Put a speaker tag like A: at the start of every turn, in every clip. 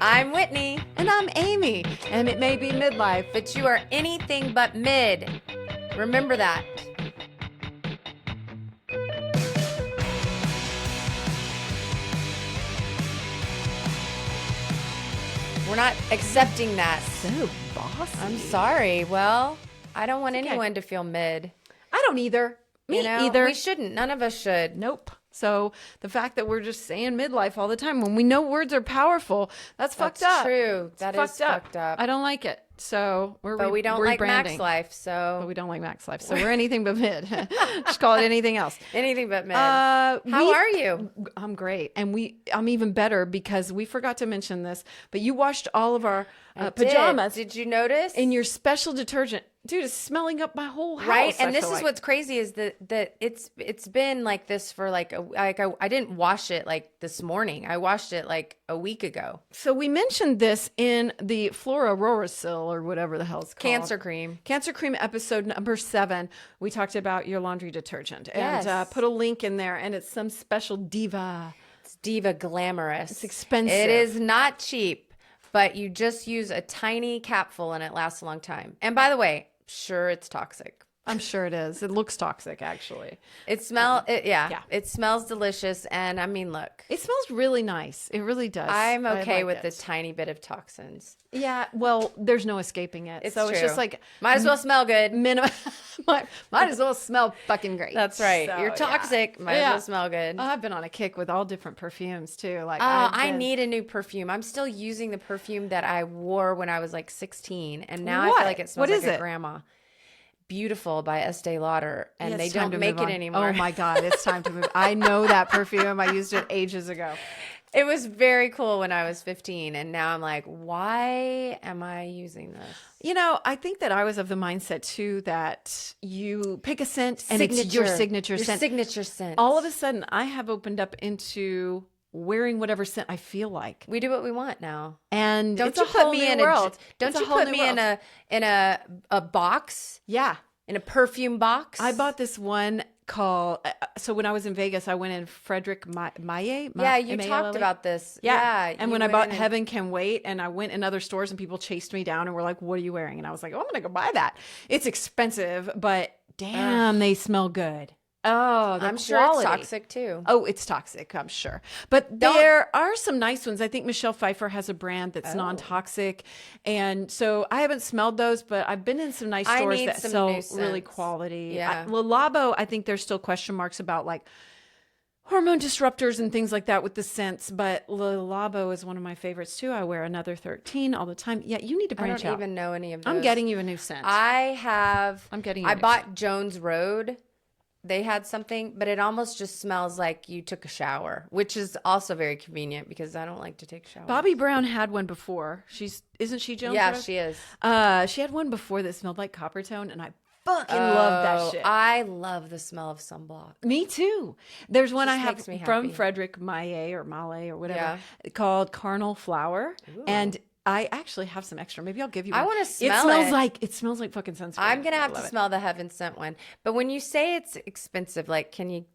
A: I'm Whitney.
B: And I'm Amy. And it may be midlife,
A: But you are anything but mid. Remember that. We're not accepting that.
B: so bossy.
A: I'm sorry. Well, I don't want anyone to feel mid.
B: I don't either. Me
A: You know,
B: either.
A: We shouldn't. None of us should.
B: Nope. So the fact that we're just saying midlife all the time when we know words are powerful, that's fucked up.
A: True. That is fucked up.
B: I don't like it. So
A: But we don't like Max Life,
B: But
A: so
B: we don't like Max Life. So we're anything but mid. Just call it anything else.
A: anything but mid.
B: How
A: How are you?
B: I'm great. And I'm even better because we forgot to mention this, but you washed all of our pajamas
A: Did you notice?
B: in your special detergent. Dude, it's smelling up my whole house.
A: Right, and
B: I
A: this
B: feel
A: is
B: like.
A: what's crazy is that it's been like this for like I didn't wash it like this morning. I washed it like a week ago.
B: So we mentioned this in the Flora Rorisil or whatever the hell it's called.
A: Cancer cream
B: episode number 7. We talked about your laundry detergent and
A: Yes.
B: put a link in there, and it's some special diva.
A: It's Diva Glamorous.
B: It's expensive.
A: It is not cheap, but you just use a tiny capful and it lasts a long time. And by the way, sure, it's toxic.
B: I'm sure it is. It looks toxic, actually.
A: It smells delicious. And I mean, look,
B: It smells really nice. It really does.
A: I'm
B: I
A: okay
B: like
A: with
B: it.
A: the tiny bit of toxins.
B: Yeah, well, there's no escaping it.
A: It's
B: so
A: true.
B: it's just like
A: Might as well smell good.
B: minimum. might as well smell fucking great.
A: That's right.
B: So,
A: You're toxic.
B: yeah.
A: Might as
B: Yeah.
A: well smell good.
B: I've been on a kick with all different perfumes too. Like
A: I need a new perfume. I'm still using the perfume that I wore when I was like 16, and now I
B: What?
A: feel like it smells
B: What
A: like
B: is
A: a
B: it?
A: grandma. Beautiful by Estee Lauder, and
B: Yeah,
A: they
B: it's time
A: don't
B: to
A: make
B: move
A: it
B: on.
A: anymore.
B: Oh my God, it's time to move. I know that perfume. I used it ages ago.
A: It was very cool when I was 15, and now I'm like, why am I using this?
B: You know, I think that I was of the mindset too that you pick a scent and it's your signature scent.
A: Signature scent.
B: All of a sudden, I have opened up into wearing whatever scent I feel like,
A: we do what we want now.
B: and
A: Don't
B: it's
A: you
B: a whole
A: put me
B: new
A: in
B: world.
A: Don't
B: It's a
A: you
B: whole
A: put
B: new
A: me
B: world.
A: in a box,
B: Yeah.
A: in a perfume box?
B: I bought this one called. So when I was in Vegas, I went in Frédéric Malle.
A: Yeah, you
B: M-A-L-L-E.
A: talked about this.
B: Yeah. And
A: you
B: when I
A: went
B: bought
A: in and-
B: Heaven Can Wait, and I went in other stores and people chased me down and were like, "What are you wearing?" And I was like, "Oh, I'm going to go buy that. It's expensive, but damn, they smell good." Oh, the
A: I'm sure it's
B: quality.
A: toxic too.
B: Oh, it's toxic, I'm sure. But there are some nice ones. I think Michelle Pfeiffer has a brand that's non-toxic. And so I haven't smelled those, but I've been in some nice
A: I
B: stores
A: need
B: that
A: some
B: sell
A: new
B: really
A: scents.
B: quality.
A: Yeah.
B: Labo, I think there's still question marks about like hormone disruptors and things like that with the scents. But Labo is one of my favorites too. I wear another 13 all the time. Yeah, you need to
A: I
B: branch
A: don't
B: out.
A: even know any of those.
B: I'm getting you a new scent. I'm getting you
A: I
B: a new
A: bought Jones Road. They had something, but it almost just smells like you took a shower, which is also very convenient because I don't like to take showers.
B: Bobby Brown had one before. Isn't she Jones?
A: Yeah,
B: Road?
A: she is.
B: She had one before that smelled like copper tone, and I fucking love that shit.
A: I love the smell of sunblock.
B: Me too. There's one I have
A: makes me
B: from
A: happy.
B: Frédéric Malle or Malle or whatever
A: Yeah.
B: called Carnal Flower, and I actually have some extra. Maybe I'll give you one.
A: I wanna smell
B: It smells like fucking sunscreen.
A: I'm gonna have
B: I
A: to
B: love it.
A: smell the heaven sent one. But when you say it's expensive, like, can you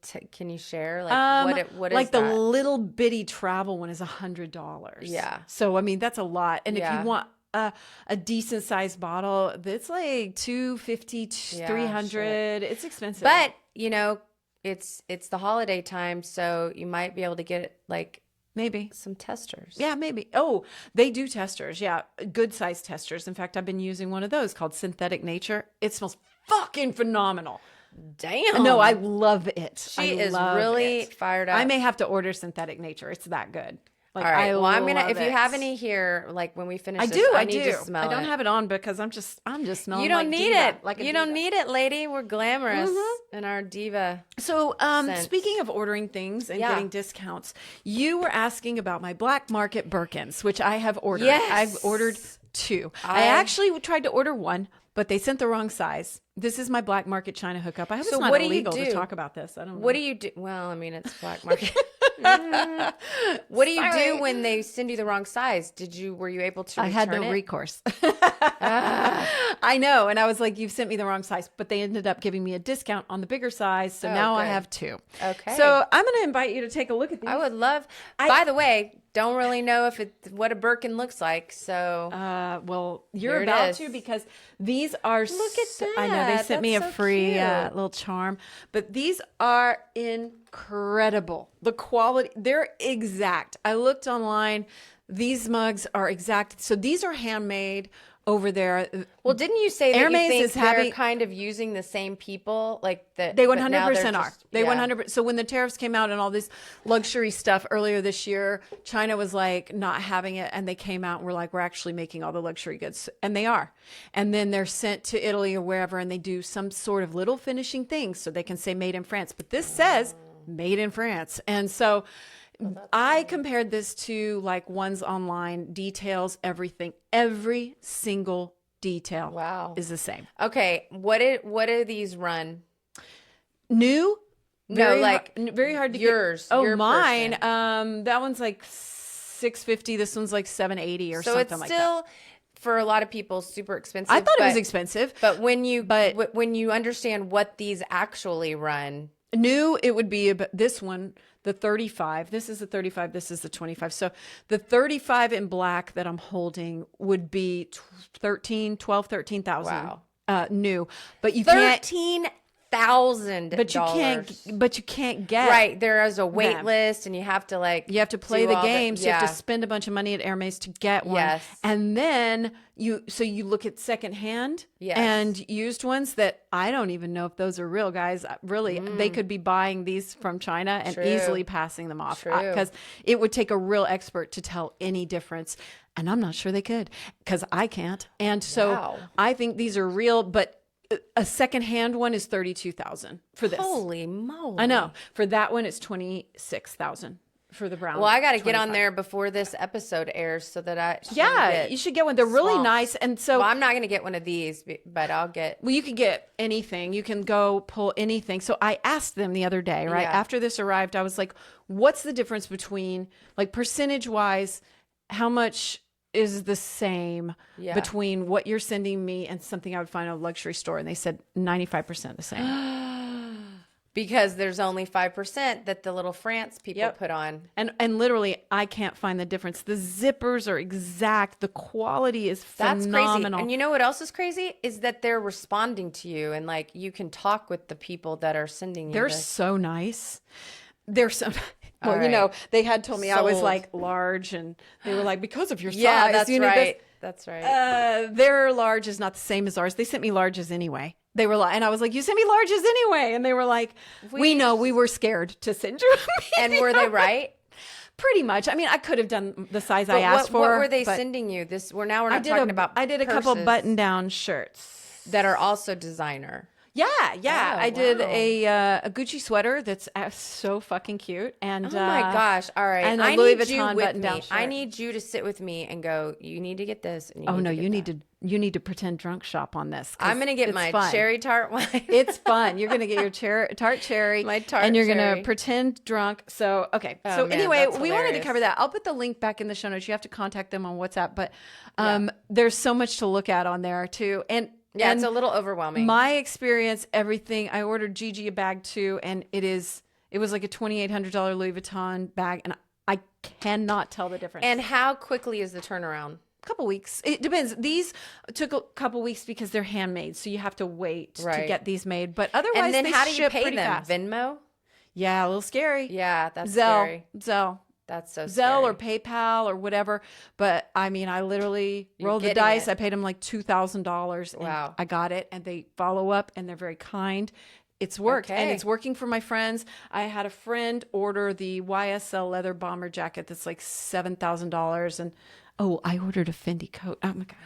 A: share like what is
B: like
A: that?
B: the little bitty travel one is $100.
A: Yeah.
B: So I mean that's a lot. And
A: Yeah.
B: if you want a decent sized bottle, it's like $250,
A: Yeah,
B: $300. It's expensive.
A: But you know, it's the holiday time, so you might be able to get like
B: maybe.
A: some testers.
B: Yeah, maybe. Oh, they do testers. Yeah, good size testers. In fact, I've been using one of those called Synthetic Nature. It smells fucking phenomenal.
A: Damn.
B: No, I love it.
A: She
B: I
A: is
B: love
A: really
B: it.
A: field up.
B: I may have to order Synthetic Nature. It's that good. Like,
A: All right.
B: I
A: Well, I'm gonna.
B: love
A: If you
B: it.
A: have any here, like when we finish,
B: I
A: this,
B: do.
A: I
B: I
A: need
B: do.
A: to smell
B: I don't
A: it.
B: have it on because I'm just smelling.
A: You don't
B: like
A: need
B: diva,
A: it.
B: Like a
A: you don't
B: diva.
A: need it, lady. We're glamorous
B: Mm-hmm.
A: in our diva.
B: So,
A: Scents.
B: speaking of ordering things and
A: Yeah.
B: getting discounts, you were asking about my black market Birkins, which I have ordered.
A: Yes.
B: I've ordered 2. I actually tried to order 1, but they sent the wrong size. This is my black market China hookup. I hope
A: So
B: it's not
A: what do you
B: illegal to
A: do?
B: talk about this. I don't know.
A: What do you do? Well, I mean, it's black market. What do you do when they send you the wrong size? Were you able to
B: I
A: return
B: had no
A: it?
B: recourse. I know. And I was like, you've sent me the wrong size, but they ended up giving me a discount on the bigger size. So now I
A: good.
B: have 2.
A: Okay.
B: So I'm going to invite you to take a look at these.
A: I would love. By the way, don't really know what a Birkin looks like. So
B: well,
A: Here
B: you're
A: it
B: about
A: is.
B: to, because these are.
A: Look at
B: I know they
A: that.
B: sent me a
A: That's so
B: free
A: cute.
B: little charm, but these are incredible. The quality, they're exact. I looked online. These mugs are exact. So these are handmade over there.
A: Well, didn't you say that
B: Hermes
A: you think
B: is
A: they're
B: having-
A: kind of using the same people? Like that
B: They
A: but now
B: 100%
A: they're
B: are.
A: just-
B: They
A: yeah.
B: 100%. So when the tariffs came out and all this luxury stuff earlier this year, China was like not having it, and they came out and were like, we're actually making all the luxury goods, and they are. And then they're sent to Italy or wherever, and they do some sort of little finishing things so they can say made in France. But this says made in France, and so. I compared this to like ones online, details, everything, every single detail
A: Wow.
B: is the same.
A: Okay, what do these run?
B: New,
A: No, like
B: very hard to
A: yours,
B: get. Oh,
A: your
B: mine.
A: person.
B: That one's like $650. This one's like $780 or
A: So
B: something
A: it's
B: like that.
A: still for a lot of people super expensive.
B: I thought it was
A: but-
B: expensive.
A: But when you understand what these actually run,
B: New, it would be this one, the 35. This is the 35. This is the 25. So the 35 in black that I'm holding would be 13,000.
A: Wow.
B: New, but you can't.
A: $13,000.
B: But you can't get
A: Right, there is a wait
B: them.
A: list, and you have to
B: You have to play
A: do
B: the
A: all
B: games. You have
A: yeah.
B: to spend a bunch of money at Hermes to get one.
A: Yes.
B: And then you look at secondhand
A: Yes.
B: and used ones that I don't even know if those are real, guys. Really, they could be buying these from China and
A: True.
B: easily passing them off,
A: True.
B: because it would take a real expert to tell any difference. And I'm not sure they could, because I can't. And so
A: Wow.
B: I think these are real, but a secondhand one is 32,000 for this.
A: Holy moly.
B: I know. For that one, it's 26,000 for the brown.
A: Well, I got to get on
B: 25.
A: there before this episode airs so that I should
B: Yeah,
A: get
B: you should get one. They're really
A: swamped.
B: nice. And so,
A: Well, I'm not going to get one of these, but I'll get.
B: well, you can get anything. You can go pull anything. So I asked them the other day, right?
A: Yeah.
B: After this arrived, I was like, what's the difference between, like, percentage wise, how much is the same
A: Yeah.
B: between what you're sending me and something I would find at a luxury store? And they said 95% the same.
A: Because there's only 5% that the little France people
B: Yep.
A: put on.
B: And literally, I can't find the difference. The zippers are exact. The quality is
A: That's
B: phenomenal.
A: crazy. And you know what else is crazy? Is that they're responding to you, and like you can talk with the people that are sending you
B: They're
A: this.
B: so nice. They're so. Well,
A: All
B: you know,
A: right.
B: they had told me I was
A: Sold.
B: like large, and they were like, because of your size,
A: Yeah, that's
B: you need
A: right.
B: this.
A: That's right.
B: Their large is not the same as ours. They sent me larges anyway. They were like, and I was like, you sent me larges anyway, and they were like, we know, we were scared to send you.
A: And were they right?
B: Pretty much. I mean, I could have done the size I asked for.
A: What were they
B: but
A: sending you? We're not
B: I
A: talking about.
B: I did a couple
A: purses
B: button-down shirts.
A: that are also designer.
B: Yeah.
A: Oh,
B: I did
A: wow.
B: a Gucci sweater that's so fucking cute. And
A: Oh my gosh! All right,
B: and a
A: I
B: Louis
A: need you
B: Vuitton
A: with
B: button-down
A: me.
B: shirt.
A: I need you to sit with me and go. You need to get this. And
B: Oh no,
A: to get
B: you need
A: that."
B: to pretend drunk shop on this. 'Cause
A: I'm gonna get
B: it's
A: my
B: fun.
A: cherry tart wine.
B: It's fun. You're gonna get your tart cherry,
A: My tart
B: and you're
A: cherry.
B: gonna pretend drunk. So okay.
A: Oh,
B: So
A: man,
B: anyway,
A: that's
B: we wanted to
A: hilarious.
B: cover that. I'll put the link back in the show notes. You have to contact them on WhatsApp, but there's so much to look at on there too. And
A: Yeah,
B: and
A: it's a little overwhelming.
B: my experience, everything. I ordered Gigi a bag too, and it was like a $2,800 Louis Vuitton bag, and I cannot tell the difference.
A: and how quickly is the turnaround?
B: Couple weeks. It depends. These took a couple weeks because they're handmade, so you have to wait to
A: Right.
B: get these made. But otherwise,
A: And then
B: they
A: how do you
B: ship
A: pay
B: pretty
A: them?
B: fast.
A: Venmo?
B: Yeah, a little scary.
A: Yeah, that's
B: Zelle,
A: scary.
B: Zelle,
A: That's so
B: Zelle,
A: scary.
B: or PayPal or whatever. But I mean, I literally
A: You're
B: rolled the
A: getting
B: dice.
A: it.
B: I paid them like $2,000.
A: Wow.
B: I got it, and they follow up, and they're very kind. It's worked, and
A: Okay.
B: it's working for my friends. I had a friend order the YSL leather bomber jacket that's like $7,000, and oh, I ordered a Fendi coat. Oh my god!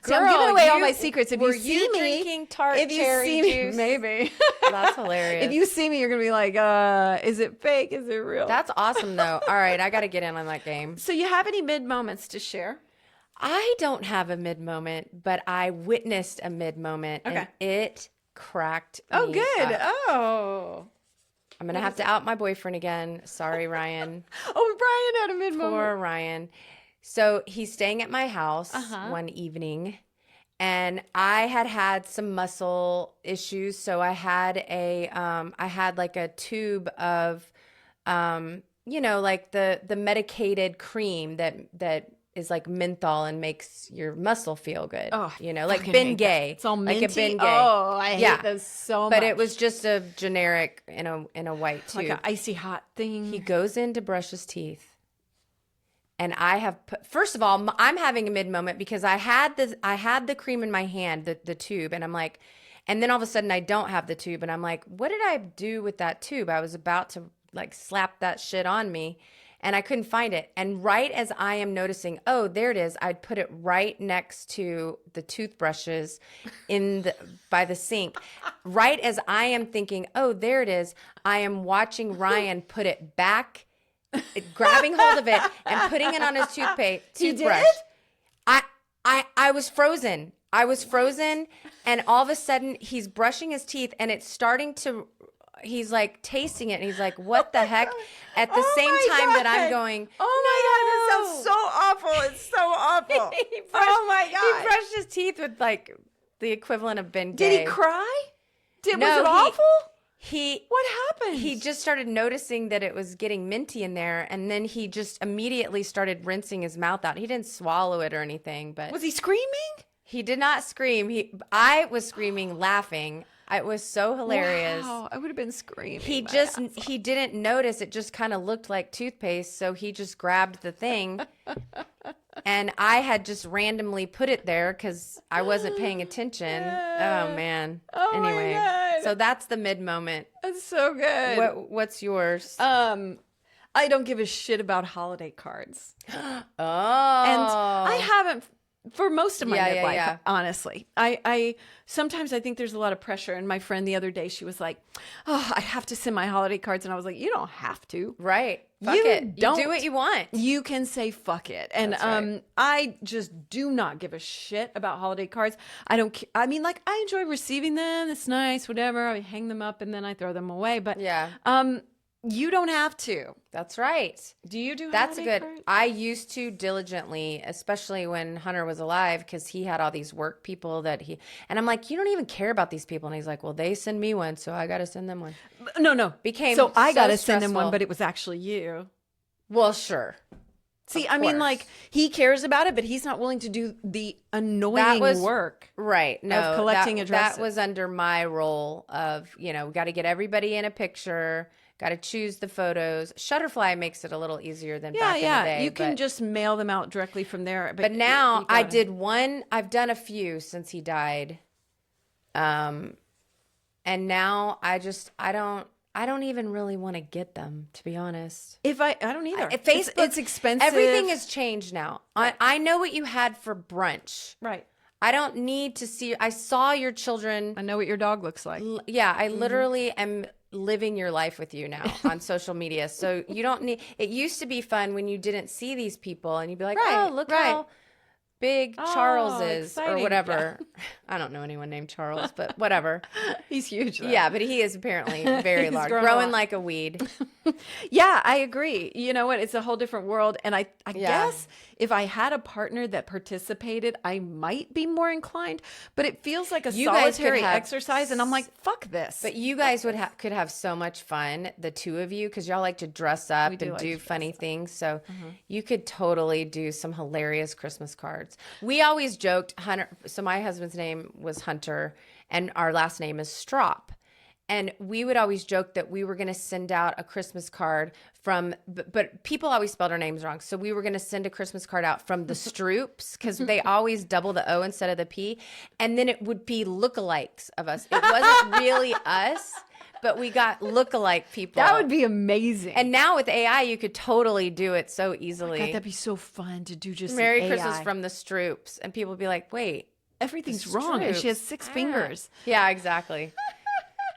B: See, I'm
A: Girl,
B: giving away all
A: you-
B: my secrets. If
A: were
B: you see
A: you
B: me,
A: drinking tart
B: if you
A: cherry
B: see me,
A: juice?
B: maybe.
A: That's hilarious.
B: If you see me, you're gonna be like, is it fake? Is it real?
A: That's awesome, though. All right, I got to get in on that game.
B: So you have any mid moments to share?
A: I don't have a mid moment, but I witnessed a mid moment, and
B: Okay.
A: it cracked
B: Oh,
A: me
B: good.
A: up.
B: Oh.
A: I'm going to have to out my boyfriend again. Sorry, Ryan.
B: Oh, Brian had a mid-moment.
A: Poor Ryan. So he's staying at my house one evening, and I had some muscle issues. So I had like a tube of, like the medicated cream that is like menthol and makes your muscle feel good.
B: Oh,
A: like Bengay.
B: It's all minty.
A: Like a Bengay.
B: Oh, I hate those so much.
A: But it was just a generic in a white tube.
B: Like an icy hot thing.
A: He goes in to brush his teeth. And first of all, I'm having a mid moment because I had the cream in my hand, the tube, and I'm like, and then all of a sudden I don't have the tube, and I'm like, what did I do with that tube? I was about to like slap that shit on me, and I couldn't find it. And right as I am noticing, oh, there it is, I'd put it right next to the toothbrushes by the sink. Right as I am thinking, oh, there it is, I am watching Ryan put it back, grabbing hold of it and putting it on his toothbrush.
B: He did?
A: I was frozen. And all of a sudden he's brushing his teeth and it's starting to, he's like tasting it and he's like, what the heck? At the same time that I'm going,
B: oh my God, this sounds so awful. It's so awful. Oh my God.
A: He brushed his teeth with like the equivalent of Bengay.
B: Did he cry? Was it awful? What happened?
A: He just started noticing that it was getting minty in there, and then he just immediately started rinsing his mouth out. He didn't swallow it or anything, but
B: was he screaming?
A: He did not scream. I was screaming, laughing. It was so hilarious.
B: Wow, I would have been screaming.
A: He didn't notice. It just kind of looked like toothpaste, so he just grabbed the thing. And I had just randomly put it there because I wasn't paying attention. Oh, man.
B: Oh,
A: anyway,
B: my God.
A: So that's the mid moment.
B: That's so good.
A: What's yours?
B: I don't give a shit about holiday cards.
A: Oh.
B: And I haven't for most of my midlife,
A: yeah.
B: honestly. I sometimes I think there's a lot of pressure. And my friend the other day, she was like, oh, I have to send my holiday cards. And I was like, you don't have to.
A: Right. Fuck it. You do what you want.
B: You can say fuck it. And
A: right.
B: I just do not give a shit about holiday cards. I mean, like, I enjoy receiving them. It's nice, whatever. I hang them up and then I throw them away. But
A: yeah.
B: You don't have to.
A: That's right.
B: Do you do
A: That's
B: holiday
A: good.
B: cards?
A: I used to diligently, especially when Hunter was alive, because he had all these work people and I'm like, you don't even care about these people. And he's like, well, they send me one, so I got to send them one.
B: No. So I got to send him
A: stressful.
B: one, but it was actually you.
A: Well, sure.
B: See,
A: Of
B: I mean,
A: course.
B: like, he cares about it, but he's not willing to do the annoying work.
A: Right. No,
B: of collecting addresses.
A: That was under my role of, we got to get everybody in a picture. Got to choose the photos. Shutterfly makes it a little easier than back in the day.
B: You can just mail them out directly from there.
A: But now I did one. I've done a few since he died. And now I don't even really want to get them, to be honest.
B: I don't either.
A: Facebook,
B: it's expensive.
A: Everything has changed now. I know what you had for brunch.
B: Right.
A: I don't need to see. I saw your children.
B: I know what your dog looks like.
A: Yeah, I literally am living your life with you now on social media. So you don't need, it used to be fun when you didn't see these people and you'd be like, oh, look how big Charles is
B: exciting.
A: or whatever. Yeah. I don't know anyone named Charles, but whatever.
B: He's huge, though.
A: Yeah, but he is apparently very
B: He's
A: large,
B: grown
A: growing like a weed.
B: Yeah, I agree. You know what? It's a whole different world. And I guess if I had a partner that participated, I might be more inclined. But it feels like a solitary exercise. And I'm like, fuck this.
A: But you guys could have so much fun, the two of you, because y'all like to dress up and do funny things. So you could totally do some hilarious Christmas cards. We always joked, Hunter. So my husband's name was Hunter, and our last name is Strop. And we would always joke that we were going to send out a Christmas card but people always spelled our names wrong. So we were going to send a Christmas card out from the Stroops because they always double the O instead of the P. And then it would be lookalikes of us. It wasn't really us, but we got lookalike people.
B: That would be amazing.
A: And now with AI, you could totally do it so easily.
B: God, that'd be so fun to do just
A: Merry
B: AI.
A: Christmas from the Stroops. And people would be like, wait.
B: Everything's wrong. And she has 6 fingers.
A: Yeah, exactly.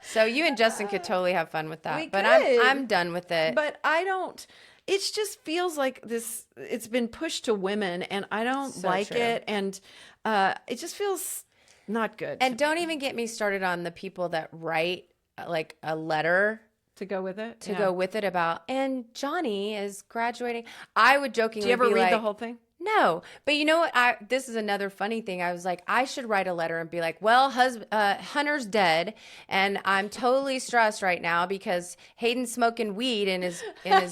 A: So you and Justin could totally have fun with that. But
B: could.
A: I'm done with it.
B: But I don't. It just feels like this. It's been pushed to women, and I don't like it. And it just feels not good.
A: And don't even get me started on the people that write like a letter
B: to go with it.
A: to go with it about, and Johnny is graduating. I would jokingly
B: Do you ever
A: be
B: read
A: like,
B: the whole thing?
A: no, but you know what? This is another funny thing. I was like, I should write a letter and be like, well, Hunter's dead, and I'm totally stressed right now because Hayden's smoking weed in his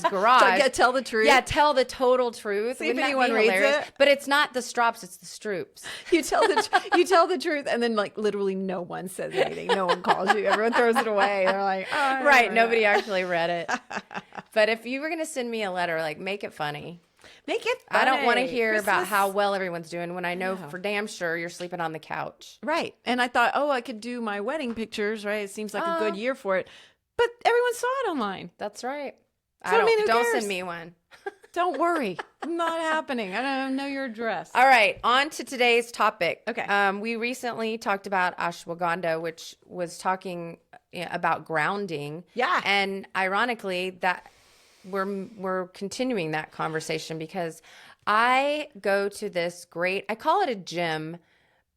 A: garage.
B: Tell the truth.
A: Yeah, tell the total truth.
B: See if
A: Wouldn't that
B: anyone
A: be
B: reads
A: hilarious?
B: it.
A: But it's not the strops; it's the stroops.
B: You tell the truth, and then like literally no one says anything. No one calls you. Everyone throws it away. They're like, oh, I
A: Right?
B: don't
A: Nobody
B: know.
A: actually read it. But if you were gonna send me a letter, like, make it funny.
B: Make it
A: I don't want to
B: funny.
A: hear about
B: Christmas-
A: how well everyone's doing when I know
B: No.
A: for damn sure you're sleeping on the couch.
B: Right. And I thought, oh, I could do my wedding pictures, right? It seems like a good
A: Oh.
B: year for it. But everyone saw it online.
A: That's right.
B: So, I mean, who
A: don't
B: cares?
A: send me one.
B: Don't worry. Not happening. I don't know your address.
A: All right, on to today's topic.
B: Okay.
A: We recently talked about ashwagandha, which was talking about grounding.
B: Yeah.
A: And ironically, that we're continuing that conversation because I go to this I call it a gym,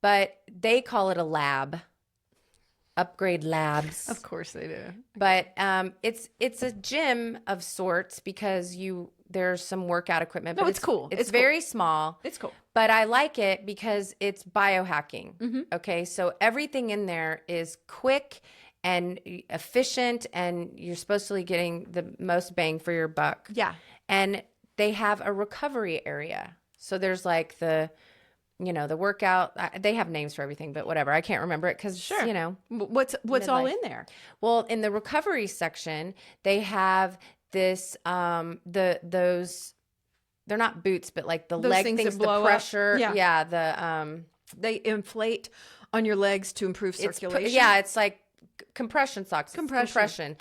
A: but they call it a lab. Upgrade Labs.
B: Of course they do.
A: But it's a gym of sorts because there's some workout equipment.
B: No,
A: but
B: it's cool.
A: It's
B: It's cool.
A: very small.
B: It's cool.
A: But I like it because it's biohacking.
B: Mm-hmm.
A: Okay, so everything in there is quick and efficient, and you're supposed to be getting the most bang for your buck.
B: Yeah.
A: And they have a recovery area. So there's like the workout. They have names for everything, but whatever. I can't remember it because,
B: What's all
A: Midlife.
B: in there?
A: Well, in the recovery section, they have this those they're not boots, but like the
B: Those
A: leg
B: things that
A: things,
B: blow
A: the
B: up.
A: pressure.
B: Yeah.
A: The
B: They inflate on your legs to improve circulation.
A: it's like compression socks. It's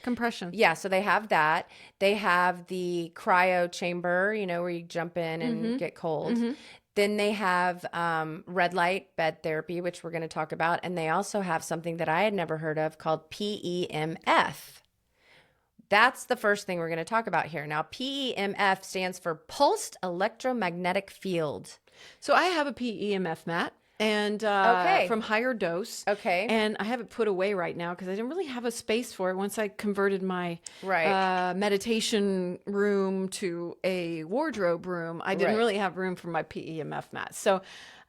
A: compression. Yeah, so they have that. They have the cryo chamber, where you jump in and get cold. Then they have red light bed therapy, which we're going to talk about. And they also have something that I had never heard of called PEMF. That's the first thing we're going to talk about here. Now, PEMF stands for Pulsed Electromagnetic Field.
B: So I have a PEMF mat. And
A: Okay.
B: from HigherDOSE.
A: Okay.
B: And I have it put away right now because I didn't really have a space for it once I converted my
A: Right.
B: meditation room to a wardrobe room. I didn't
A: Right.
B: really have room for my PEMF mat. So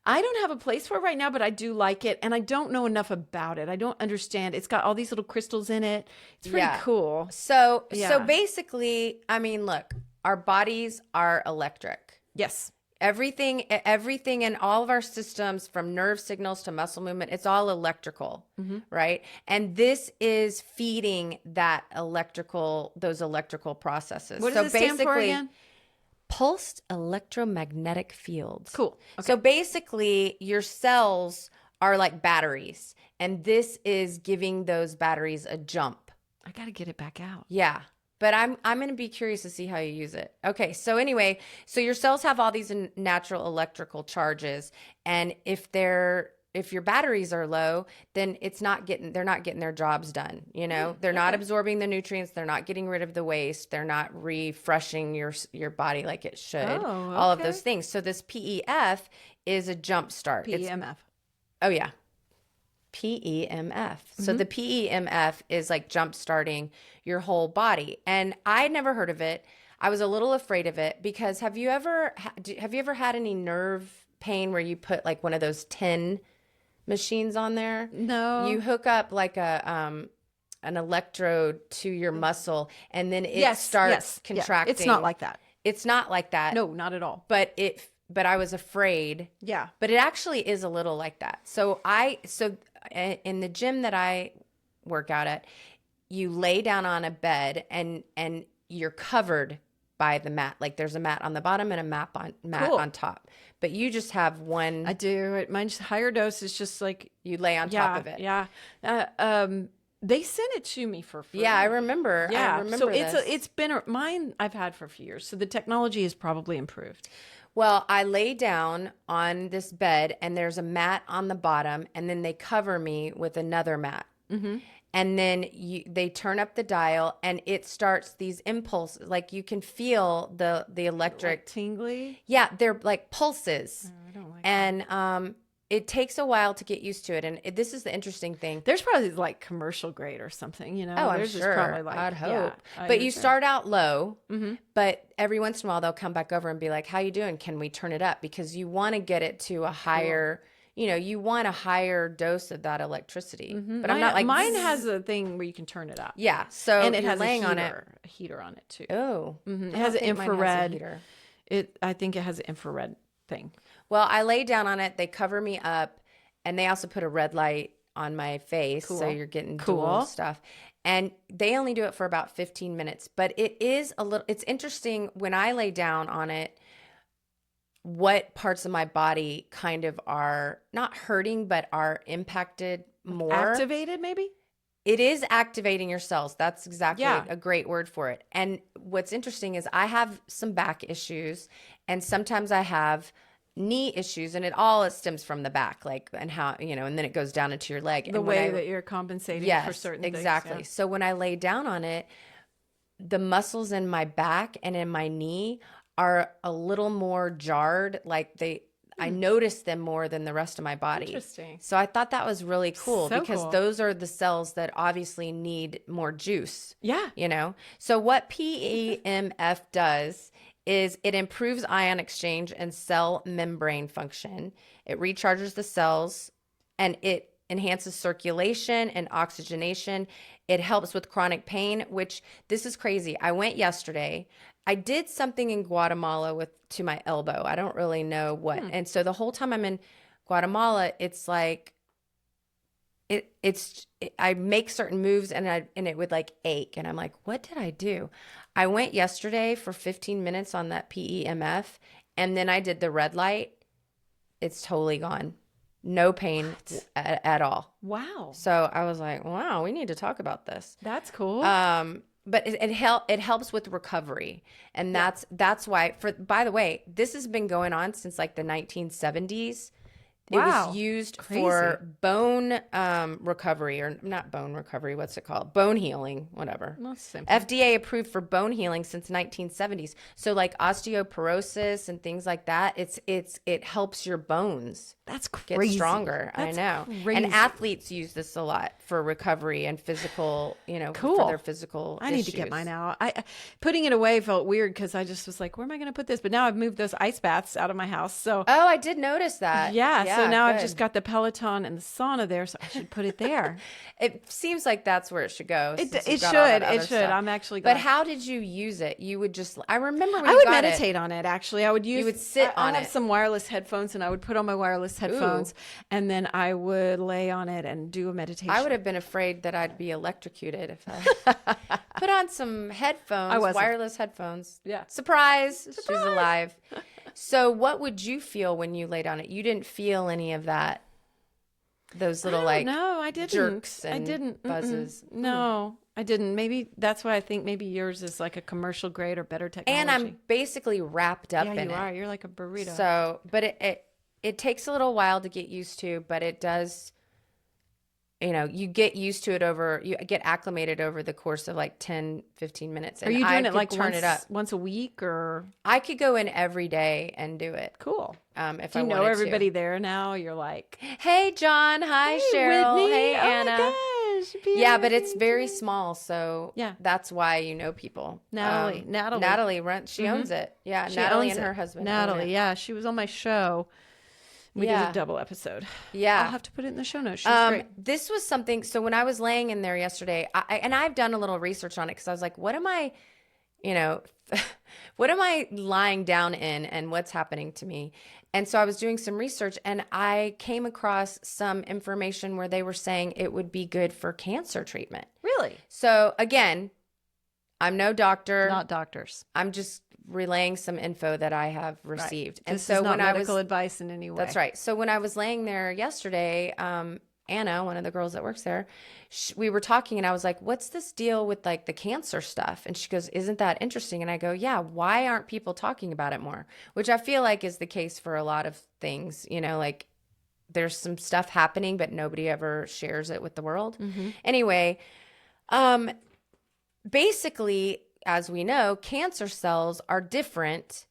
B: I don't have a place for it right now, but I do like it. And I don't know enough about it. I don't understand. It's got all these little crystals in it. It's pretty
A: Yeah.
B: cool.
A: So
B: Yeah.
A: basically, I mean, look, our bodies are electric.
B: Yes.
A: Everything in all of our systems, from nerve signals to muscle movement, it's all electrical, right? And this is feeding those electrical processes.
B: What does it stand for again?
A: Pulsed electromagnetic fields.
B: Cool. Okay.
A: So basically, your cells are like batteries, and this is giving those batteries a jump.
B: I got to get it back out.
A: Yeah. But I'm going to be curious to see how you use it. Okay, so anyway, so your cells have all these natural electrical charges, and if your batteries are low, then they're not getting their jobs done. They're not absorbing the nutrients, they're not getting rid of the waste, they're not refreshing your body like it should.
B: Oh,
A: all of
B: okay.
A: those things. So this PEF is a jump start.
B: PEMF.
A: Oh yeah. PEMF. So the PEMF is like jump starting your whole body. And I never heard of it. I was a little afraid of it because have you ever had any nerve pain where you put like one of those 10 machines on there?
B: No.
A: You hook up like an electrode to your muscle and then it starts
B: Yeah.
A: contracting.
B: It's not like that.
A: It's not like that.
B: No, not at all.
A: But I was afraid.
B: Yeah.
A: But it actually is a little like that. So in the gym that I work out at, you lay down on a bed and you're covered by the mat. Like there's a mat on the bottom and a mat
B: Cool.
A: on top. But you just have one.
B: I do. Mine's HigherDOSE is just like
A: You lay on top of it.
B: Yeah. They sent it to me for free.
A: Yeah, I remember.
B: Yeah.
A: I remember
B: So
A: this.
B: it's been mine. I've had for a few years. So the technology has probably improved.
A: Well, I lay down on this bed and there's a mat on the bottom and then they cover me with another mat. Mm-hmm. And then they turn up the dial and it starts these impulses. Like you can feel the electric.
B: Like tingly.
A: Yeah, they're like pulses.
B: I don't like
A: And it takes a while to get used to it. And this is the interesting thing.
B: There's probably like commercial grade or something, you know.
A: Oh, I'm
B: There's just
A: sure.
B: probably like,
A: I'd hope.
B: yeah,
A: But you start out low,
B: Mm-hmm.
A: but every once in a while they'll come back over and be like, how you doing? Can we turn it up? Because you want to get it to a higher, you know, you want a higher dose of that electricity. But I'm not like,
B: mine has a thing where you can turn it up.
A: yeah. So
B: And it
A: you're
B: has
A: laying on it.
B: a heater on it too.
A: Oh,
B: It
A: I
B: has an
A: don't think mine has a
B: infrared.
A: heater.
B: I think it has an infrared thing.
A: Well, I lay down on it. They cover me up, and they also put a red light on my face, so you're getting dual stuff. And they only do it for about 15 minutes, but it is a little. It's interesting when I lay down on it, what parts of my body kind of are not hurting, but are impacted more.
B: Activated, maybe?
A: It is activating your cells. That's exactly
B: Yeah.
A: a great word for it. And what's interesting is I have some back issues, and sometimes I have knee issues, and it stems from the back, like, and how, you know, and then it goes down into your leg.
B: The way that you're compensating for certain things.
A: Exactly.
B: Yeah.
A: So when I lay down on it, the muscles in my back and in my knee are a little more jarred. Like I notice them more than the rest of my body.
B: Interesting.
A: So I thought that was really cool
B: So
A: because
B: cool.
A: those are the cells that obviously need more juice.
B: Yeah.
A: You know? So what PEMF does is it improves ion exchange and cell membrane function. It recharges the cells and it enhances circulation and oxygenation. It helps with chronic pain, which this is crazy. I went yesterday. I did something in Guatemala to my elbow. I don't really know what. And so the whole time I'm in Guatemala, it's like I make certain moves and it would like ache, and I'm like, what did I do? I went yesterday for 15 minutes on that PEMF, and then I did the red light. It's totally gone. No pain at all.
B: Wow.
A: So I was like, wow, we need to talk about this.
B: That's cool.
A: But it helps with recovery. And that's why, by the way, this has been going on since like the 1970s. It
B: Wow.
A: was used
B: Crazy.
A: for bone recovery, or not bone recovery. What's it called? Bone healing, whatever.
B: Well, simple.
A: FDA approved for bone healing since 1970s. So like osteoporosis and things like that, it helps your bones
B: That's
A: get
B: crazy.
A: stronger.
B: That's
A: I know.
B: crazy.
A: And athletes use this a lot for recovery and physical, you know,
B: Cool.
A: for their physical
B: I need to get
A: issues.
B: mine out. Putting it away felt weird because I just was like, where am I going to put this? But now I've moved those ice baths out of my house. So
A: Oh, I did notice that.
B: yeah, so now I've
A: good.
B: just got the Peloton and the sauna there, so I should put it there.
A: It seems like that's where it should go.
B: It
A: since you've
B: should.
A: got all that
B: It
A: other
B: should.
A: stuff.
B: I'm actually
A: But
B: glad.
A: how did you use it? You would just, I remember when
B: I
A: you
B: would
A: got
B: meditate on it. Actually, I would use.
A: You would sit on
B: I have
A: it.
B: some wireless headphones, and I would put on my wireless headphones, and then I would lay on it and do a meditation.
A: I would have been afraid that I'd be electrocuted if I put on some headphones,
B: wasn't.
A: wireless headphones.
B: Yeah.
A: Surprise, she's alive. So what would you feel when you laid on it? You didn't feel any of that, those little like
B: no, I didn't.
A: jerks
B: I
A: and
B: didn't.
A: buzzes.
B: No, I didn't. Maybe that's why I think maybe yours is like a commercial grade or better technology.
A: And I'm basically wrapped up
B: yeah,
A: in
B: you
A: it.
B: are. You're like a burrito.
A: So, but it takes a little while to get used to, but it does, you know, you get used to it you get acclimated over the course of like 10, 15 minutes.
B: Are
A: And
B: you
A: I
B: doing it
A: could
B: like
A: turn it up?
B: once a week or?
A: I could go in every day and do it.
B: Cool.
A: If
B: Do
A: I
B: you know
A: wanted
B: everybody there now? You're like,
A: to. Hey, John. Hi, Cheryl.
B: Whitney.
A: Hey,
B: Oh
A: Anna.
B: my gosh,
A: Yeah, but it's
B: Pierre.
A: very small, so
B: Yeah.
A: that's why you know people.
B: Natalie.
A: Natalie runs. She owns it. Yeah,
B: She
A: Natalie
B: owns
A: and her
B: it.
A: husband. own
B: Natalie,
A: it.
B: yeah, she was on my show. We did
A: Yeah.
B: a double episode.
A: Yeah.
B: I'll have to put it in the show notes. She's great.
A: This was something. So when I was laying in there yesterday, and I've done a little research on it because I was like, what am I, you know, what am I lying down in, and what's happening to me? And so I was doing some research, and I came across some information where they were saying it would be good for cancer treatment.
B: Really?
A: So again, I'm no doctor.
B: Not doctors.
A: I'm just relaying some info that I have received. And
B: This
A: so
B: is not
A: when I was
B: medical advice in any way.
A: That's right. So when I was laying there yesterday, Anna, one of the girls that works there, we were talking, and I was like, what's this deal with like the cancer stuff? And she goes, isn't that interesting? And I go, yeah, why aren't people talking about it more? Which I feel like is the case for a lot of things, you know, like there's some stuff happening, but nobody ever shares it with the world. Anyway, basically, as we know, cancer cells are different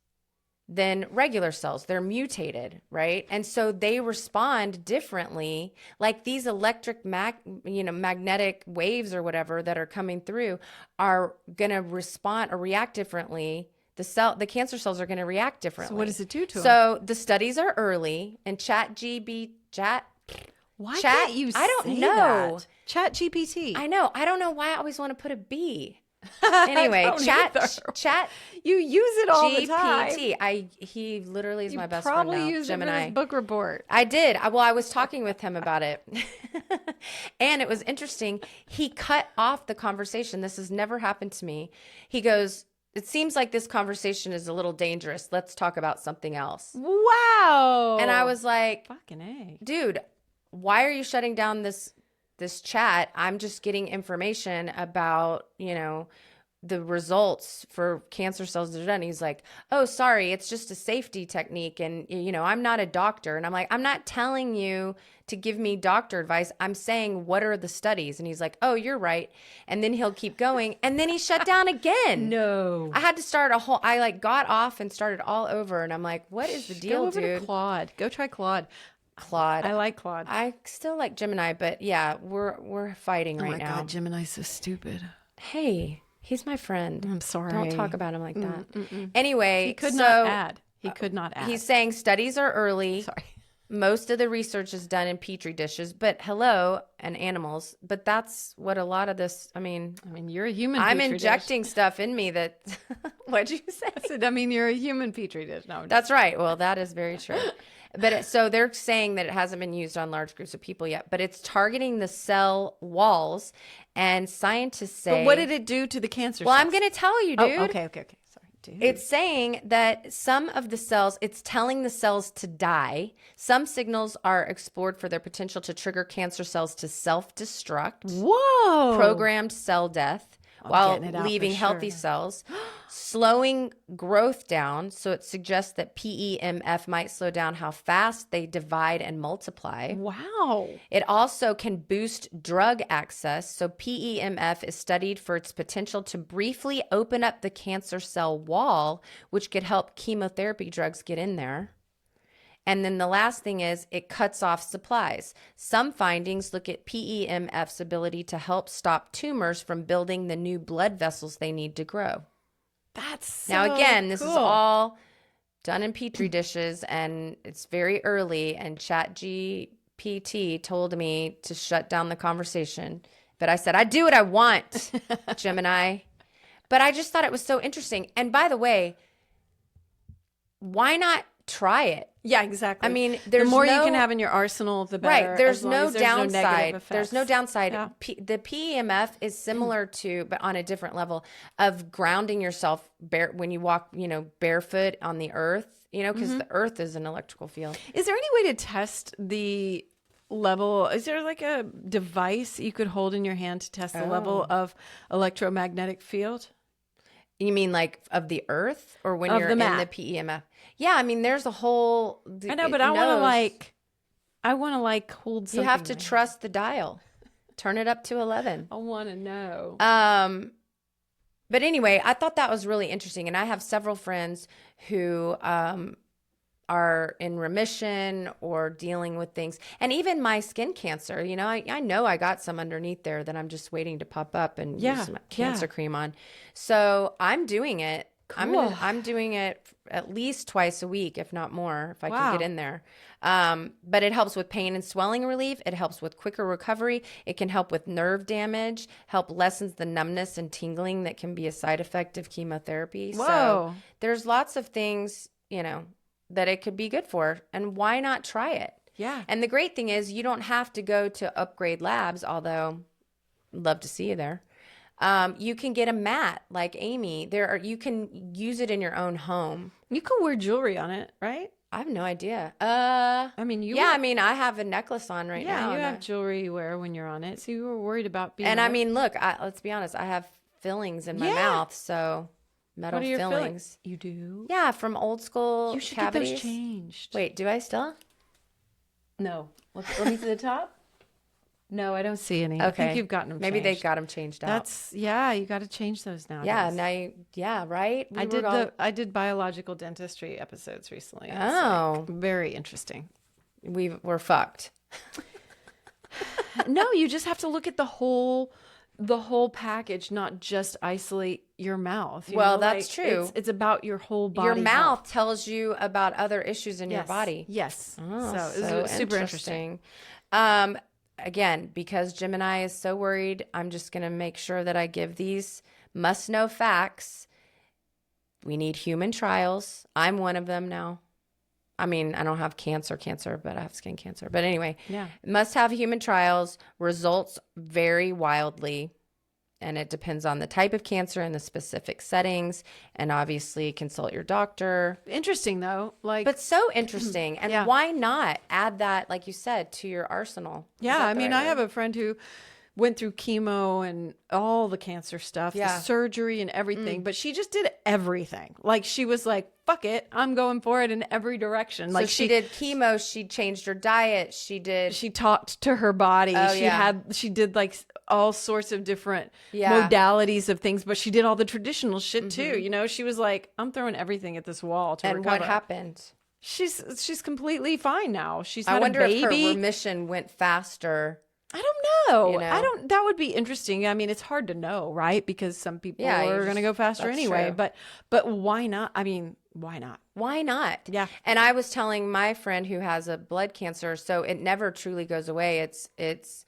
A: than regular cells. They're mutated, right? And so they respond differently. Like these electric magnetic waves or whatever that are coming through are going to respond or react differently. The cancer cells are going to react differently.
B: So what does it do to them?
A: So the studies are early, and
B: Why can't you say
A: I don't know.
B: that? Chat GPT.
A: I know. I don't know why I always want to put a B. Anyway, chat.
B: You use it all the time.
A: GPT. He literally is my best friend now.
B: Probably used it in his book report.
A: I did. Well, I was talking with him about it. And it was interesting. He cut off the conversation. This has never happened to me. He goes, "It seems like this conversation is a little dangerous. Let's talk about something else."
B: Wow.
A: And I was like,
B: fucking A.
A: Dude, why are you shutting down this chat? I'm just getting information about, the results for cancer cells that are done. He's like, "Oh, sorry, it's just a safety technique. And, I'm not a doctor." And I'm like, "I'm not telling you to give me doctor advice. I'm saying, what are the studies?" And he's like, "Oh, you're right." And then he'll keep going. And then he shut down again.
B: No.
A: I had to start I got off and started all over. And I'm like, what is the deal,
B: Go over
A: dude?
B: to Claude. Go try Claude.
A: Claude.
B: I like Claude.
A: I still like Gemini, but yeah, we're fighting right now.
B: Oh my God, Gemini's so stupid.
A: Hey, he's my friend.
B: I'm sorry.
A: Don't talk about him like that. Anyway,
B: He could not add. He could not add.
A: He's saying studies are early.
B: Sorry.
A: Most of the research is done in petri dishes, and animals. But that's what a lot of this,
B: you're a human
A: I'm
B: petri
A: injecting stuff in me that, what'd you say?
B: dish. I said, you're a human petri dish. No,
A: that's right. Well, that is very true. But so they're saying that it hasn't been used on large groups of people yet, but it's targeting the cell walls, and scientists say.
B: But what did it do to the cancer
A: Well,
B: cells?
A: I'm going to tell you, dude.
B: Oh, okay. Sorry, dude.
A: It's saying that some of the cells, it's telling the cells to die. Some signals are explored for their potential to trigger cancer cells to self-destruct.
B: Whoa.
A: Programmed cell death. While
B: getting it out
A: leaving
B: for
A: healthy
B: sure.
A: cells, slowing growth down. So it suggests that PEMF might slow down how fast they divide and multiply.
B: Wow.
A: It also can boost drug access. So PEMF is studied for its potential to briefly open up the cancer cell wall, which could help chemotherapy drugs get in there. And then the last thing is it cuts off supplies. Some findings look at PEMF's ability to help stop tumors from building the new blood vessels they need to grow.
B: That's so
A: Now, again, this is
B: cool.
A: all done in petri dishes, and it's very early, and ChatGPT told me to shut down the conversation. But I said, I do what I want, Gemini. But I just thought it was so interesting. And by the way, why not try it?
B: Yeah, exactly.
A: There's
B: the more you can have in your arsenal, the better.
A: Right. There's
B: as long
A: no
B: as there's no negative
A: downside.
B: effects.
A: There's no downside.
B: Yeah.
A: The PEMF is similar to, but on a different level, of grounding yourself when you walk, barefoot on the earth, because the earth is an electrical field.
B: Is there any way to test the level? Is there like a device you could hold in your hand to test the level of electromagnetic field?
A: You mean like of the earth, or when
B: Of
A: you're
B: the
A: in
B: mat.
A: the PEMF? Yeah, there's a whole.
B: I know, but I want to hold something.
A: You have to
B: in my
A: trust the dial. Turn it up to 11.
B: I want to know.
A: But anyway, I thought that was really interesting, and I have several friends who are in remission or dealing with things, and even my skin cancer. I know I got some underneath there that I'm just waiting to pop up and use some cancer cream on. So I'm doing it.
B: Cool.
A: I'm doing it at least twice a week, if not more, if I can get in there. But it helps with pain and swelling relief. It helps with quicker recovery. It can help with nerve damage, help lessens the numbness and tingling that can be a side effect of chemotherapy.
B: Whoa.
A: So there's lots of things, that it could be good for. And why not try it?
B: Yeah.
A: And the great thing is you don't have to go to Upgrade Labs, although I'd love to see you there. You can get a mat like Amy. You can use it in your own home.
B: You can wear jewelry on it, right?
A: I have no idea.
B: I
A: have a necklace on right now.
B: Yeah, you have jewelry you wear when you're on it. So you were worried about being.
A: And look, let's be honest. I have fillings in my mouth, so metal
B: What are your
A: fillings.
B: You do?
A: Yeah, from old school
B: You should
A: cavities.
B: get those changed.
A: Wait, do I still?
B: No. Let me see the top. No, I don't see any. I think you've gotten them
A: Maybe they
B: changed.
A: got them changed out.
B: You got to change those nowadays.
A: Yeah, now right?
B: I did biological dentistry episodes recently. It's
A: Oh.
B: very interesting.
A: We're fucked.
B: No, you just have to look at the whole package, not just isolate your mouth.
A: Well, that's true.
B: It's about your whole body.
A: Your mouth
B: health.
A: tells you about other issues in your body.
B: Yes.
A: Oh,
B: So it's super interesting.
A: Again, because Gemini is so worried, I'm just going to make sure that I give these must-know facts. We need human trials. I'm one of them now. I mean, I don't have cancer, but I have skin cancer. But anyway, must have human trials. Results vary wildly. And it depends on the type of cancer and the specific settings. And obviously consult your doctor.
B: Interesting though.
A: But so interesting. And why not add that, like you said, to your arsenal?
B: Yeah. I mean, I have a friend who went through chemo and all the cancer stuff, the surgery and everything, but she just did everything. Like she was like, fuck it, I'm going for it in every direction. Like
A: so she did chemo, she changed her diet, she
B: talked to her body. She did like all sorts of different modalities of things, but she did all the traditional shit too. You know, she was like, I'm throwing everything at this wall to recover.
A: And what happened?
B: She's completely fine now. She's had
A: I wonder
B: a baby.
A: if her remission went faster.
B: I don't know. That would be interesting. I mean, it's hard to know, right? Because some people are going to go faster anyway.
A: True.
B: But why not? I mean, why not?
A: Why not?
B: Yeah.
A: And I was telling my friend who has a blood cancer, so it never truly goes away. It's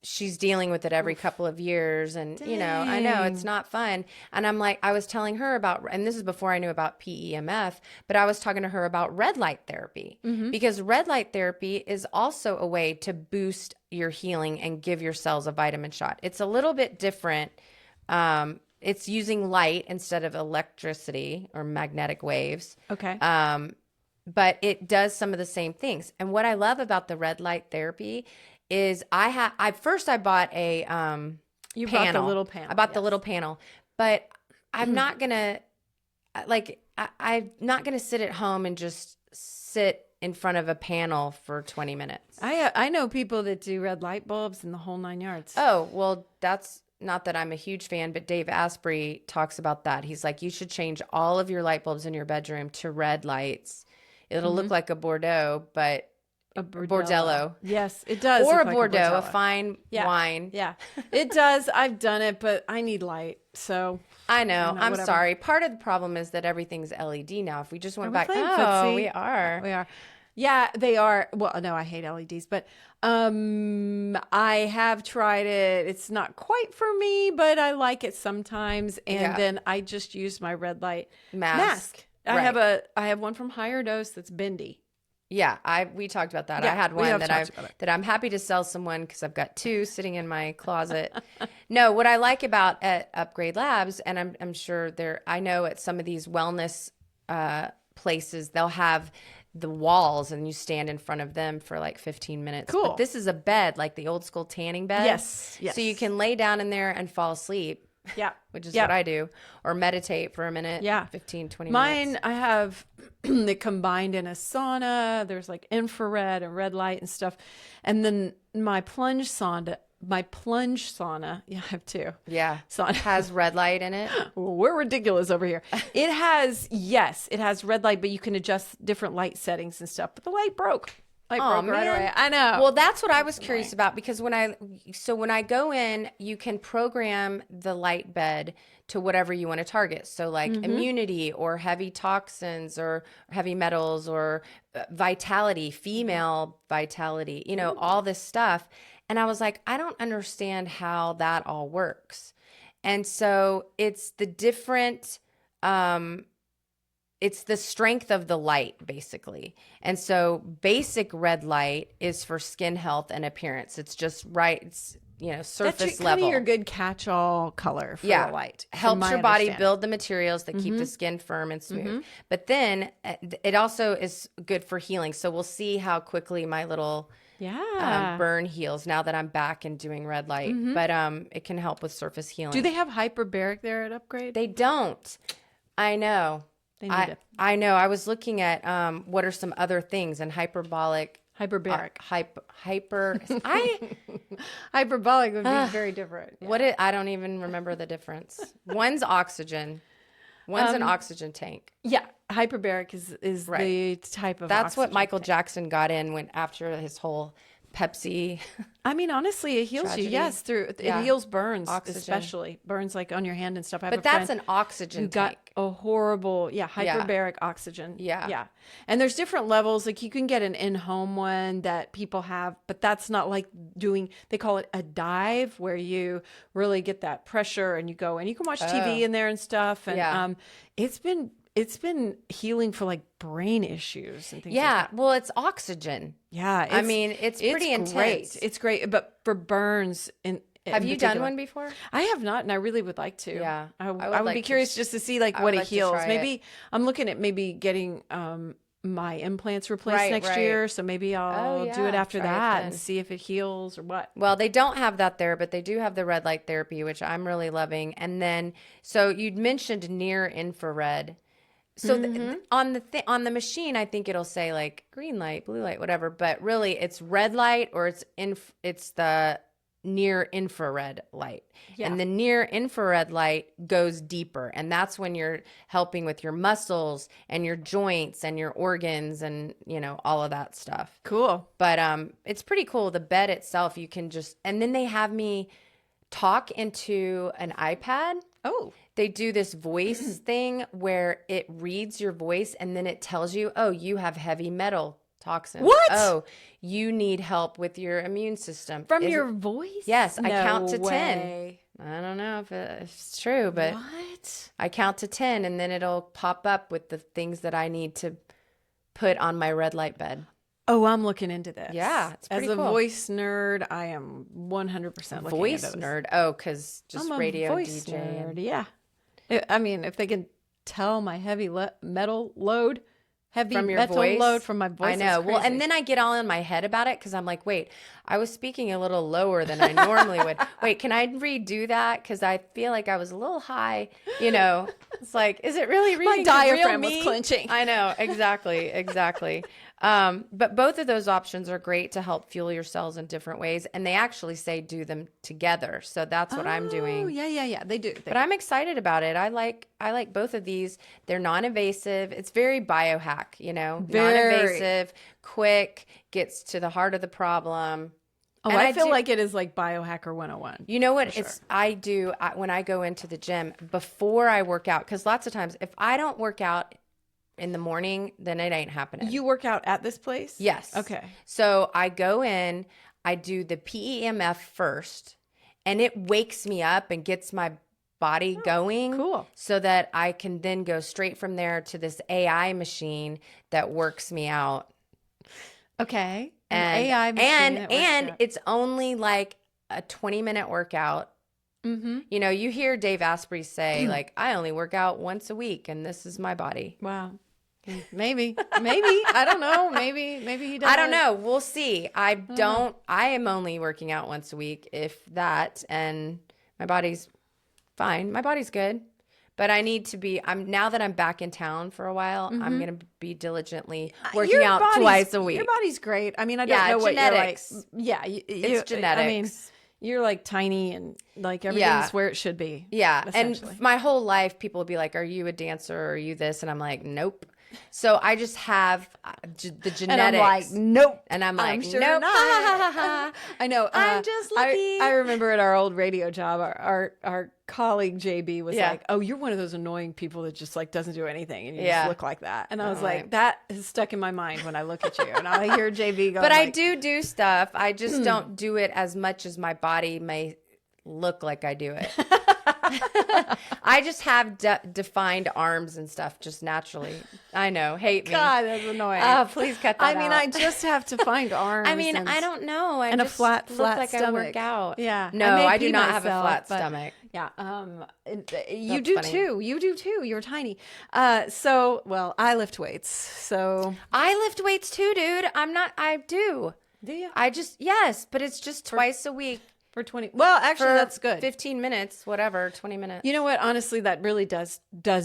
A: she's dealing with it every couple of years, and you know, I know it's not fun. And I'm like, I was telling her about, and this is before I knew about PEMF, but I was talking to her about red light therapy, because red light therapy is also a way to boost your healing and give your cells a vitamin shot. It's a little bit different. It's using light instead of electricity or magnetic waves.
B: Okay.
A: But it does some of the same things. And what I love about the red light therapy is I bought a panel.
B: Bought the little panel.
A: I bought the little panel, but I'm not gonna I'm not gonna sit at home and just sit in front of a panel for 20 minutes.
B: I know people that do red light bulbs and the whole 9 yards.
A: Oh, well, that's not that I'm a huge fan, but Dave Asprey talks about that. He's like, you should change all of your light bulbs in your bedroom to red lights. It'll look like a Bordeaux, but
B: a
A: Bordello.
B: Yes, it does.
A: Or
B: look
A: a
B: like
A: Bordeaux, a
B: Bordello.
A: fine wine.
B: Yeah, it does. I've done it, but I need light. So
A: I know. I'm
B: whatever.
A: sorry. Part of the problem is that everything's LED now. If we just went back,
B: playing
A: oh,
B: footsie?
A: we are.
B: We are. Yeah, they are. Well, no, I hate LEDs, but I have tried it. It's not quite for me, but I like it sometimes. And then I just use my red light mask.
A: Right.
B: I have one from HigherDOSE that's bendy.
A: Yeah, we talked about that.
B: Yeah,
A: I had
B: we
A: one
B: have
A: that
B: talked about it.
A: that I'm happy to sell someone because I've got two sitting in my closet. No, what I like about at Upgrade Labs, and I'm sure I know at some of these wellness places, they'll have the walls and you stand in front of them for like 15 minutes.
B: Cool.
A: But this is a bed, like the old school tanning bed.
B: Yes.
A: So you can lay down in there and fall asleep.
B: Yeah.
A: Which is what I do. Or meditate for a minute.
B: Yeah.
A: 15, 20
B: Mine,
A: minutes.
B: I have it combined in a sauna. There's like infrared and red light and stuff. And then my plunge sauna. Yeah, I have two.
A: Yeah.
B: Sauna.
A: Has red light in it.
B: We're ridiculous over here. It has red light, but you can adjust different light settings and stuff. But the light broke. Right away. I know.
A: Well, that's what I was curious about, because when I go in, you can program the light bed to whatever you want to target. So like immunity or heavy toxins or heavy metals or vitality, female vitality, all this stuff. And I was like, I don't understand how that all works. And so it's the different, it's the strength of the light, basically. And so basic red light is for skin health and appearance. It's just right. It's, surface level.
B: That's your good catch-all color for the light.
A: Helps your body build the materials that keep the skin firm and smooth. But then it also is good for healing. So we'll see how quickly my little burn heals now that I'm back and doing red light. But it can help with surface healing.
B: Do they have hyperbaric there at Upgrade?
A: They don't. I know.
B: They need it.
A: I know. I was looking at what are some other things, and hyperbolic.
B: Hyperbaric. Hyperbolic would be very different. Yeah.
A: I don't even remember the difference. One's oxygen. One's an oxygen tank.
B: Yeah. Hyperbaric is the type of
A: That's what
B: oxygen
A: Michael
B: tank.
A: Jackson got in when after his whole Pepsi.
B: I mean, honestly, it heals
A: Tragedy.
B: you. Yes, it heals burns,
A: Oxygen.
B: especially burns like on your hand and stuff. I have
A: But
B: a
A: that's
B: friend
A: an oxygen
B: who
A: tank.
B: got a horrible, hyperbaric oxygen.
A: Yeah.
B: And there's different levels. Like you can get an in-home one that people have, but that's not like they call it a dive, where you really get that pressure and you go and you can watch TV in there and stuff. And it's been healing for like brain issues and things like that.
A: Well, it's oxygen.
B: Yeah.
A: I mean, it's pretty intense.
B: Great. It's great. But for burns
A: have you done one before?
B: I have not, and I really would like to.
A: Yeah.
B: I would be curious just to see like what it heals. Maybe I'm looking at getting my implants replaced next year. So maybe I'll do it after that and see if it heals or what.
A: Well, they don't have that there, but they do have the red light therapy, which I'm really loving. And then, so you'd mentioned near infrared. So on the machine, I think it'll say like green light, blue light, whatever. But really, it's red light or it's the near infrared light. Yeah. And the near infrared light goes deeper, and that's when you're helping with your muscles and your joints and your organs and all of that stuff.
B: Cool.
A: But it's pretty cool. The bed itself, you can and then they have me talk into an iPad.
B: Oh.
A: They do this voice thing where it reads your voice and then it tells you, oh, you have heavy metal toxins.
B: What?
A: Oh, you need help with your immune system.
B: From your voice?
A: Yes, I count to
B: way.
A: 10. I don't know if it's true, but
B: what?
A: I count to 10 and then it'll pop up with the things that I need to put on my red light bed.
B: Oh, I'm looking into this.
A: Yeah, it's pretty
B: cool. As a
A: cool.
B: voice nerd, I am 100% looking
A: voice
B: into this.
A: nerd. Oh, because just
B: I'm a
A: radio
B: voice
A: DJ.
B: Nerd. Yeah. I mean, if they can tell my heavy metal load
A: from your
B: metal
A: voice
B: load from my voice.
A: I know. Well, and then I get all in my head about it because I'm like, wait, I was speaking a little lower than I normally would. Wait, can I redo that? Because I feel like I was a little high. It's like, is it really reading
B: my diaphragm
A: real me?
B: was clenching.
A: I know. Exactly. But both of those options are great to help fuel your cells in different ways. And they actually say do them together. So that's what I'm doing.
B: Oh, yeah. They do.
A: But I'm excited about it. I like both of these. They're non-invasive. It's very biohack, non-invasive, quick, gets to the heart of the problem.
B: Oh, I feel like it is like Biohacker 101.
A: You know what? When I go into the gym before I work out, because lots of times if I don't work out in the morning, then it ain't happening.
B: You work out at this place?
A: Yes.
B: Okay.
A: So I go in, I do the PEMF first, and it wakes me up and gets my body going.
B: Cool.
A: So that I can then go straight from there to this AI machine that works me out.
B: Okay.
A: And
B: AI machine
A: and it's only like a 20-minute workout.
B: Mm-hmm.
A: You hear Dave Asprey say like, I only work out once a week and this is my body.
B: Wow. Maybe. I don't know. Maybe he does.
A: I don't know. We'll see. I am only working out once a week, if that, and my body's fine. My body's good. But I need to be, now that I'm back in town for a while, I'm going to be diligently working out twice a week.
B: Your body's great. I mean, I don't know
A: genetics.
B: what you're like. Yeah.
A: It's genetics.
B: I mean, you're like tiny and like everything's where it should be.
A: Yeah. And my whole life, people will be like, are you a dancer or are you this? And I'm like, nope. So I just have the genetics. And I'm
B: like, nope.
A: And I'm like,
B: sure
A: nope.
B: Not. I know.
A: I'm just lucky.
B: I remember at our old radio job, our colleague JB was like, oh, you're one of those annoying people that just like doesn't do anything and you just look like that. And I was like, that is stuck in my mind when I look at you. And I hear JB go,
A: but I do stuff. I just don't do it as much as my body may look like I do it. I just have defined arms and stuff just naturally. I know. Hate me.
B: God, that's annoying.
A: Oh, please cut that out.
B: I mean, I just have to find arms.
A: I mean, I don't know. I
B: and
A: just
B: a flat
A: look like
B: stomach.
A: I work out.
B: Yeah.
A: No, I do not have a flat stomach.
B: Yeah. You do funny. Too. You do too. You're tiny. Well, I lift weights. So
A: I lift weights too, dude. I do.
B: Do you?
A: Yes, but it's just twice a week.
B: For 20. Well, actually,
A: for
B: that's good.
A: 15 minutes, whatever, 20 minutes.
B: You know what? Honestly, that really does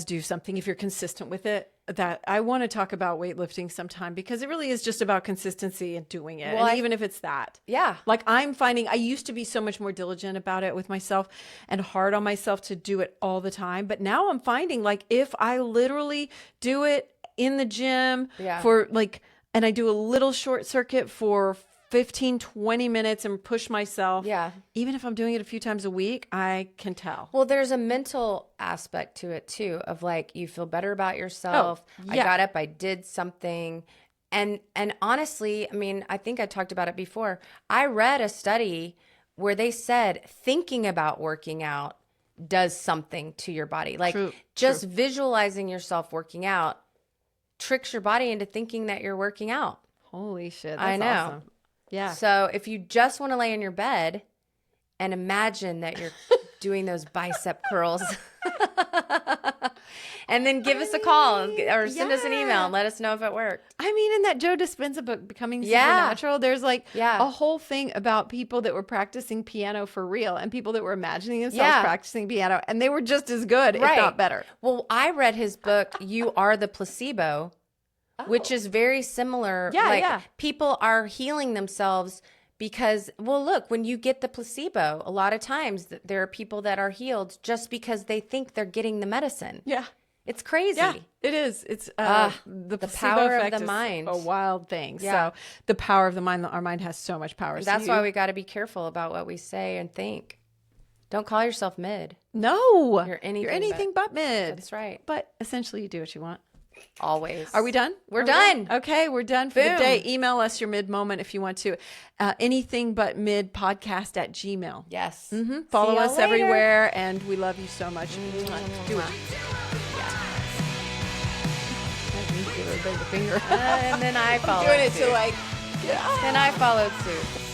B: do something if you're consistent with it. That I want to talk about weightlifting sometime because it really is just about consistency and doing it.
A: Well,
B: and even if it's that.
A: Yeah.
B: Like I'm finding I used to be so much more diligent about it with myself and hard on myself to do it all the time. But now I'm finding like if I literally do it in the gym for like, and I do a little short circuit for 15, 20 minutes and push myself.
A: Yeah.
B: Even if I'm doing it a few times a week, I can tell.
A: Well, there's a mental aspect to it too, of like you feel better about yourself. I got up, I did something. And honestly, I mean, I think I talked about it before. I read a study where they said thinking about working out does something to your body. Like just visualizing yourself working out tricks your body into thinking that you're working out.
B: Holy shit. That's
A: I know.
B: awesome. Yeah.
A: So if you just want to lay in your bed and imagine that you're doing those bicep curls and then give us a call or send us an email and let us know if it worked.
B: I mean, in that Joe Dispenza book, Becoming Supernatural, there's like a whole thing about people that were practicing piano for real and people that were imagining themselves practicing piano, and they were just as good, if not better.
A: Well, I read his book, You Are the Placebo, which is very similar. People are healing themselves because, well, look, when you get the placebo, a lot of times there are people that are healed just because they think they're getting the medicine.
B: Yeah.
A: It's crazy.
B: Yeah, it is. It's the
A: power
B: effect
A: of the
B: is
A: mind.
B: A wild thing.
A: Yeah.
B: So the power of the mind, our mind has so much power.
A: That's why we got to be careful about what we say and think. Don't call yourself mid.
B: No.
A: You're anything
B: but mid.
A: That's right.
B: But essentially you do what you want.
A: Always.
B: Are we done?
A: We're done.
B: Okay, we're done for the day. Email us your mid moment if you want to. Anything but mid podcast at Gmail.
A: Yes.
B: Mm-hmm. Follow us everywhere, and we love you so much. Do it.
A: And then I followed
B: doing it
A: suit.
B: to like.
A: Then I followed suit.